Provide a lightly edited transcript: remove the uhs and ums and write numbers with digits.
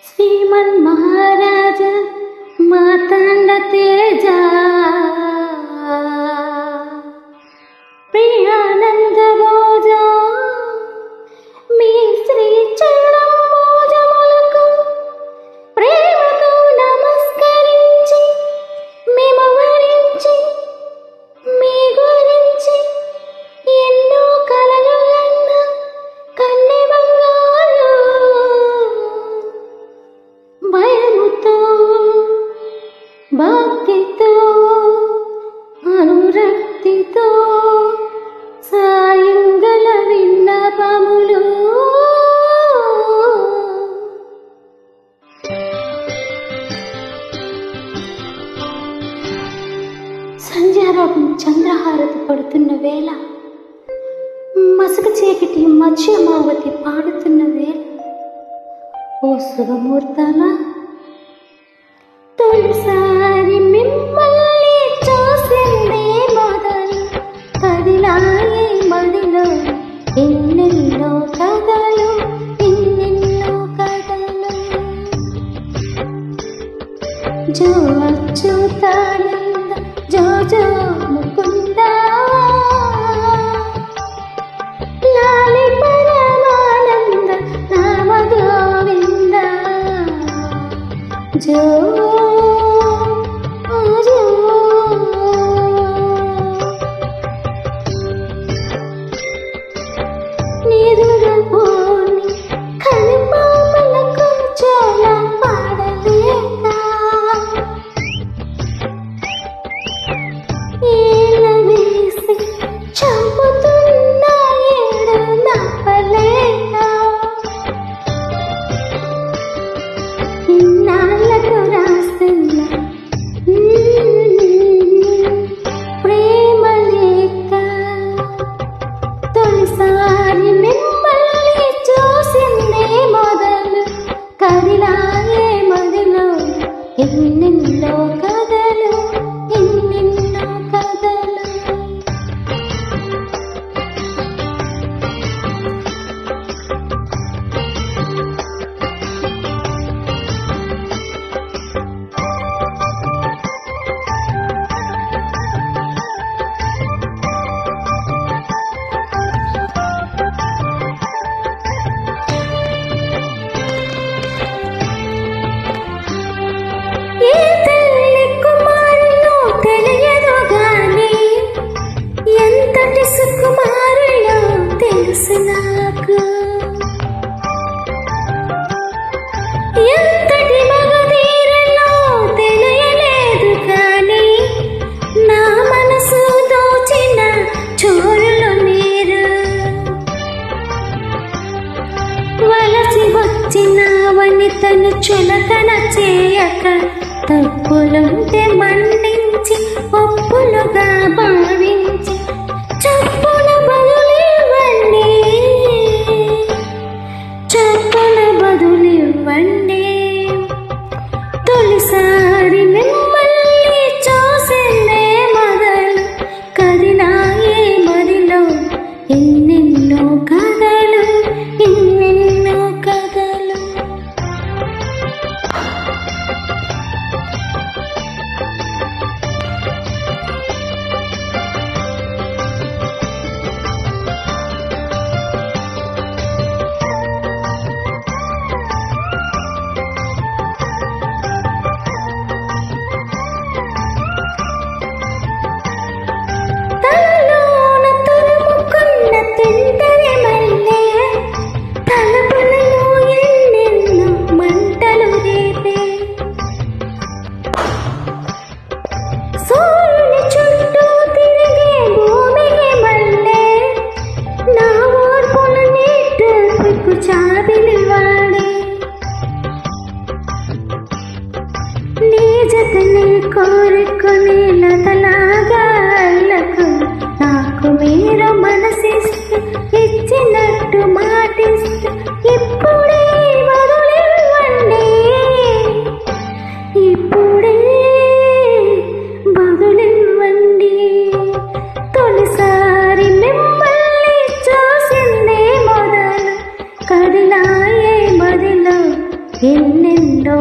శ్రీమన్మహారాజ మార్తాండ తేజ ప్రియానంద భోజ మీ శ్రీ చరణం భోజములకు ప్రేమతో నమస్కరించి మేము వరించి మీ గురించి ఎన్నో కలలు అన్న కన్నె బంగారు భయముతో భక్తితో అనురక్తితో సాయంగల విన్నపములు సంధ్యారాగం చంద్రహారతి పడుతున్న వేళ మసక చీకటి మత్స్యమావతి పాడుతున్న వేళ ఓ శుభముహూర్తాన తొలిసారి మిమ్మల్ని చూసిందే మొదలు కదిలాయే మదిలో ఎన్నెన్నో కథలు ఎన్నెన్నో కథలు జో అచ్యుతానంద జో జో ముకుంద లాలి పరమానంద నామ గోవింద జో జో నిదురపోని కనుపాపలకు చోళ పాడలేక ఈల వేసి చంపుతున్న ఏడు నవ్వలేక ఇన్నాళ్ళకు రాస్తున్న ప్రేమ లేక తొలిసారి మిమ్మల్ని చూసిందే మొదలు కదిలాయే మదిలో ఎన్నెన్నో కథలు ఎన్నెన్నో కథలు ఏ తల్లి కుమారులో తెలియదు గాని ఎంతటి సుకుమారులో తెలుసు నాకు ఎంతటి మగధీరలో తెలియలేదు కానీ నా మనసు దోచిన చోరులు మీరు వలసి వచ్చిన వనితను చులకన చేయక తప్పులుంటే మన్నించి ఒప్పులుగా భావించి చెప్పుల బదులివ్వండి చెప్పుల బదులివ్వండి తొలిసారి మిమ్మల్ని చూసిందే మొదలు కదిలాయే మదిలో ఎన్నెన్నో కథలు ఎన్నెన్నో కథలు ఎన్నెన్నో